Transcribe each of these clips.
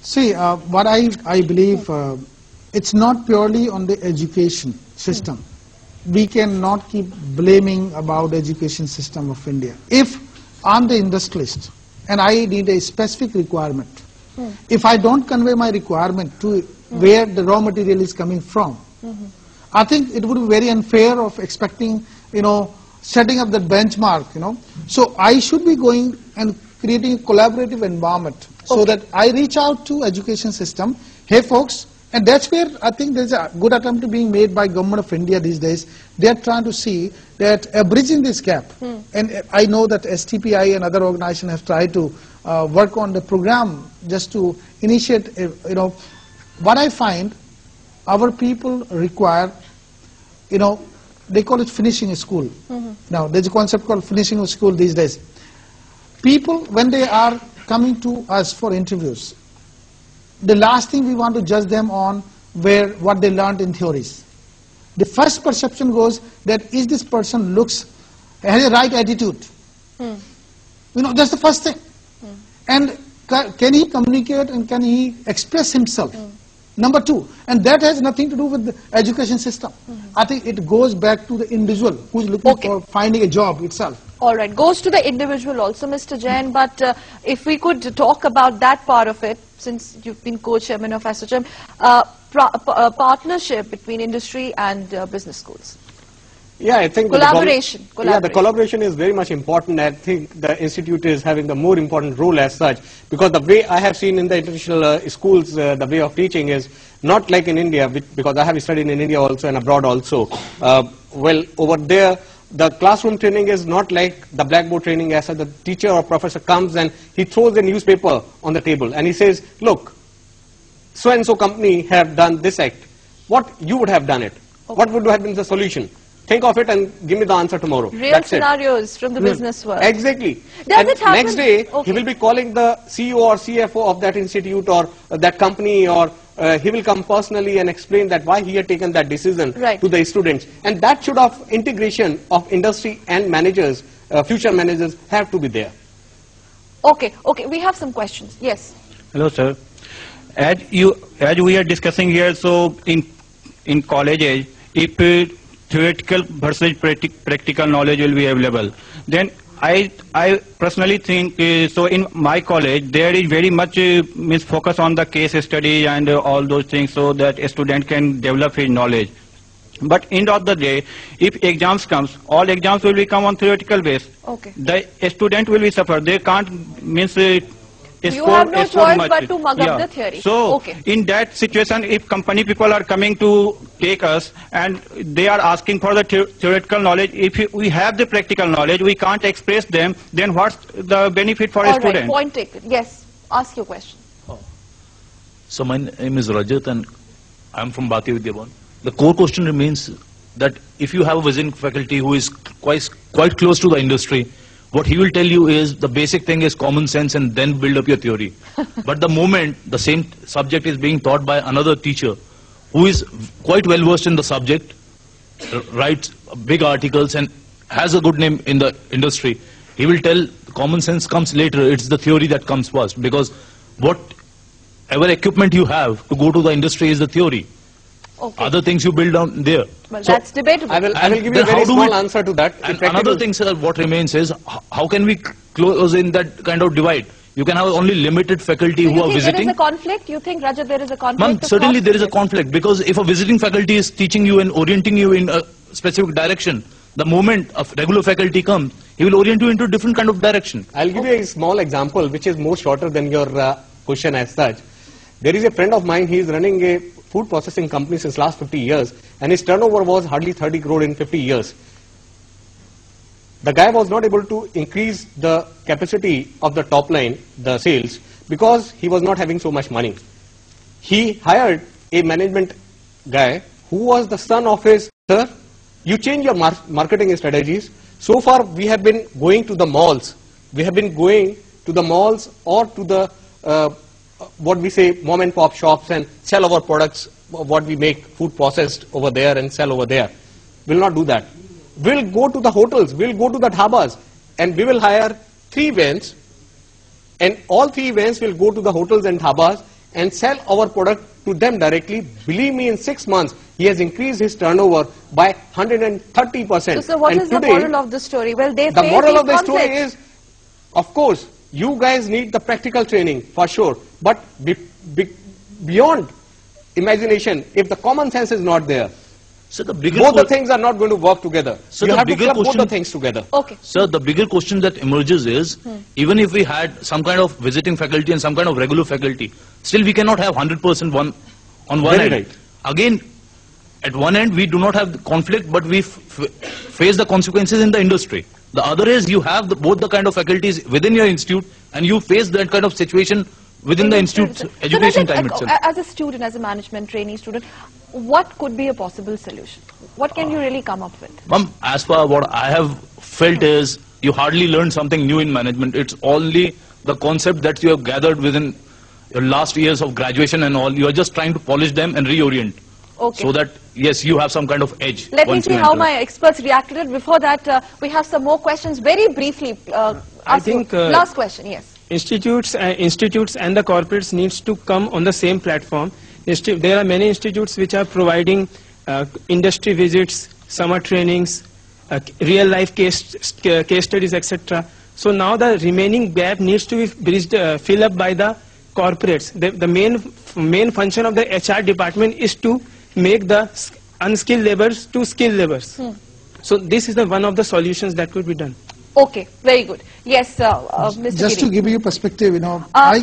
See, what I believe, it's not purely on the education system. We cannot keep blaming about the education system of India. If I'm the industrialist and I need a specific requirement, if I don't convey my requirement to where the raw material is coming from, I think it would be very unfair of expecting, setting up that benchmark, So I should be going and creating a collaborative environment so that I reach out to education system. Hey folks, and that's where I think there's a good attempt being made by Government of India these days. They're trying to see that bridging this gap. And I know that STPI and other organizations have tried to work on the program just to initiate, what I find our people require, they call it finishing a school. Now, there's a concept called finishing a school these days. People, when they are coming to us for interviews, the last thing we want to judge them on what they learned in theories. The first perception goes that is this person has a right attitude. That's the first thing. And can he communicate and can he express himself? Number two, and that has nothing to do with the education system. I think it goes back to the individual who's looking for finding a job itself. All right, goes to the individual also, Mr. Jain, but if we could talk about that part of it, since you've been co-chairman of ASSOCHAM, partnership between industry and business schools. Yeah, I think collaboration. Yeah, the collaboration is very much important. I think the institute is having the more important role as such, because the way I have seen in the international schools, the way of teaching is not like in India, because I have studied in India also and abroad also. Well, over there, the classroom training is not like the blackboard training as such. The teacher or professor comes and he throws the newspaper on the table and he says, look, so-and-so company have done this act. What you would have done it? What would have been the solution? Think of it and give me the answer tomorrow. Real scenarios from the business world. Exactly. Does it happen? Next day, he will be calling the CEO or CFO of that institute or that company, or he will come personally and explain that why he had taken that decision to the students. And that should have integration of industry and managers, future managers have to be there. Okay, we have some questions. Yes. Hello, sir. As we are discussing here, so in colleges, if theoretical versus practical knowledge will be available, then I personally think so in my college there is very much focus on the case study and all those things, so that a student can develop his knowledge. But end of the day, if exams comes, all exams will become on theoretical base. The student will be suffer. They can't you have no choice but to mug up the theory. So, in that situation, if company people are coming to take us and they are asking for the theoretical knowledge, if we have the practical knowledge, we can't express them, then what's the benefit for a student? Point taken. Yes, ask your question. So, my name is Rajat and I'm from Bharatiya Vidya Bhavan. The core question remains that if you have a visiting faculty who is quite close to the industry, what he will tell you is the basic thing is common sense and then build up your theory. But the moment the same subject is being taught by another teacher who is quite well versed in the subject, writes big articles and has a good name in the industry, he will tell common sense comes later, it's the theory that comes first, because whatever equipment you have to go to the industry is the theory. Other things you build down there. Well, so that's debatable. I will give you a very small answer to that. And another thing, sir, what remains is, how can we close in that kind of divide? You can have only limited faculty who are visiting. There is a conflict? You think, Rajat, there is a conflict? Certainly there is a conflict, because if a visiting faculty is teaching you and orienting you in a specific direction, the moment a regular faculty comes, he will orient you into a different kind of direction. I'll give you a small example which is more shorter than your question as such. There is a friend of mine, he is running a food processing company since last 50 years and his turnover was hardly 30 crore in 50 years. The guy was not able to increase the capacity of the top line, the sales, because he was not having so much money. He hired a management guy who was the son of his, sir, you change your marketing strategies. So far we have been going to the malls. We have been going to the malls or to the what we say mom and pop shops and sell our products, what we make food processed over there and sell over there. We'll not do that. We'll go to the hotels, we'll go to the dhabas and we will hire 3 vans and all 3 vans will go to the hotels and dhabas and sell our product to them directly, believe me, in 6 months, he has increased his turnover by 130%. So what and is today, the moral of the story? Well, they the face moral these of the story conflicts. is, of course, you guys need the practical training for sure, but beyond imagination, if the common sense is not there, So the bigger both the things are not going to work together. So you the have to bigger club both question- the things together. Okay. Sir, the bigger question that emerges is, even if we had some kind of visiting faculty and some kind of regular faculty, still we cannot have 100% on one Very end. right. Again, at one end we do not have the conflict, but we face the consequences in the industry. The other is you have both the kind of faculties within your institute, and you face that kind of situation within the institute's education time itself. As a student, as a management trainee student, what could be a possible solution? What can you really come up with? As far what I have felt is, you hardly learn something new in management. It's only the concept that you have gathered within your last years of graduation and all. You are just trying to polish them and reorient. Okay. So that, yes, you have some kind of edge. Let me once see you how enter. my experts reacted. Before that, we have some more questions. Very briefly, I think, last question, yes. Institutes and the corporates needs to come on the same platform. There are many institutes which are providing industry visits, summer trainings, real life case studies, etc. So now the remaining gap needs to be bridged, filled up by the corporates. The main function of the HR department is to make the unskilled laborers to skilled laborers. So this is one of the solutions that could be done. Okay, very good. Yes, Mr. Just Giri. to give you perspective,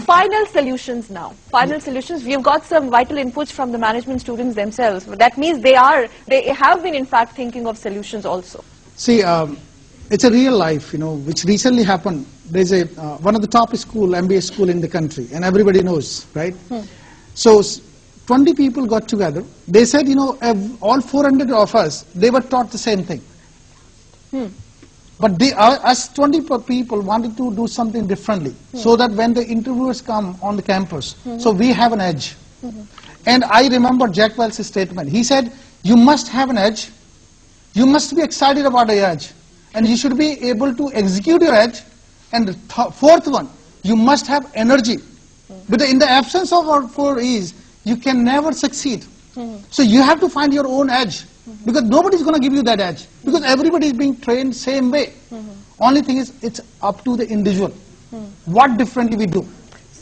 Final solutions now. Final solutions. We've got some vital inputs from the management students themselves. That means they have been in fact thinking of solutions also. see, it's a real life, which recently happened. There's one of the top school, MBA school in the country, and everybody knows, right? So 20 people got together. They said, all 400 of us, they were taught the same thing. But us 20 people wanted to do something differently, so that when the interviewers come on the campus, so we have an edge. And I remember Jack Welch's statement. He said, you must have an edge, you must be excited about the edge, and you should be able to execute your edge. And the fourth one, you must have energy. But in the absence of our 4 E's, you can never succeed. So you have to find your own edge. Because nobody is going to give you that edge. Because everybody is being trained same way. Only thing is, it's up to the individual. What differently we do.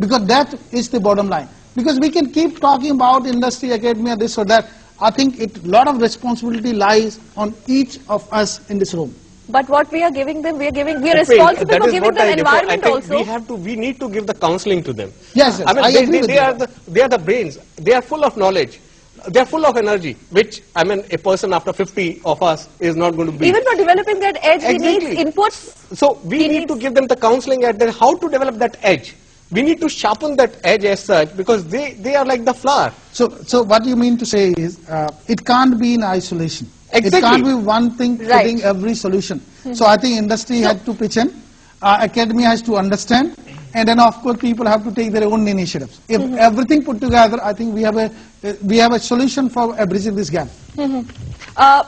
Because that is the bottom line. Because we can keep talking about industry, academia, this or that. I think a lot of responsibility lies on each of us in this room. But what we are giving them, we are responsible for giving them environment also. We need to give the counseling to them. Yes, I mean, I agree with you. they are the brains. They are full of knowledge. They are full of energy, which, I mean, a person after 50 of us is not going to be. Even for developing that edge, he needs inputs. So we need to give them the counseling at that, how to develop that edge. We need to sharpen that edge as such, because they are like the flower. So what you mean to say is, it can't be in isolation. Exactly. It can't be one thing Right. fitting every solution. So I think industry had to pitch in, academia has to understand, and then of course people have to take their own initiatives. If everything put together, I think we have a solution for bridging this gap.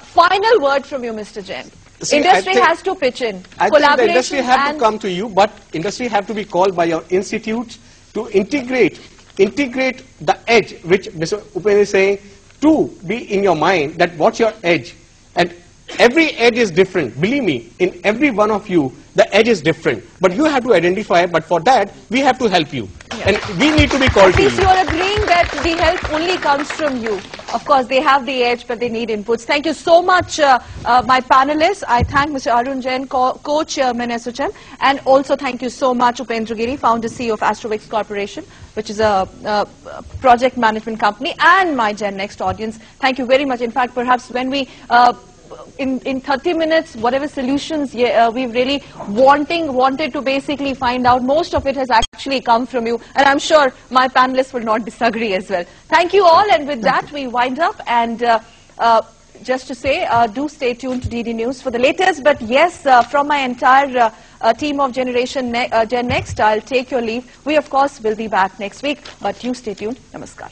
Final word from you, Mr. Jain. See, Industry I think- has to pitch in. I think the industry Collaboration have to and come to you, but industry have to be called by your institutes to integrate the edge, which Mr. Upen is saying, to be in your mind, that what's your edge. And every edge is different. Believe me, in every one of you, the edge is different. But you have to identify it, but for that, we have to help you. And we need to be called At to least you. you are agreeing that the help only comes from you. Of course, they have the edge, but they need inputs. Thank you so much, my panelists. I thank Mr. Arun Jain, co-chairman SHM, and also thank you so much, Upendra Giri, founder CEO of Astrovix Corporation, which is a project management company, and my Gen Next audience. Thank you very much. In fact, perhaps when we in 30 minutes, whatever solutions we've really wanted to basically find out, most of it has actually come from you, and I'm sure my panelists will not disagree as well. Thank you all, and with that we wind up, and just to say, do stay tuned to DD News for the latest. But yes, from my entire team of Gen Next, I'll take your leave. We of course will be back next week, but you stay tuned. Namaskar.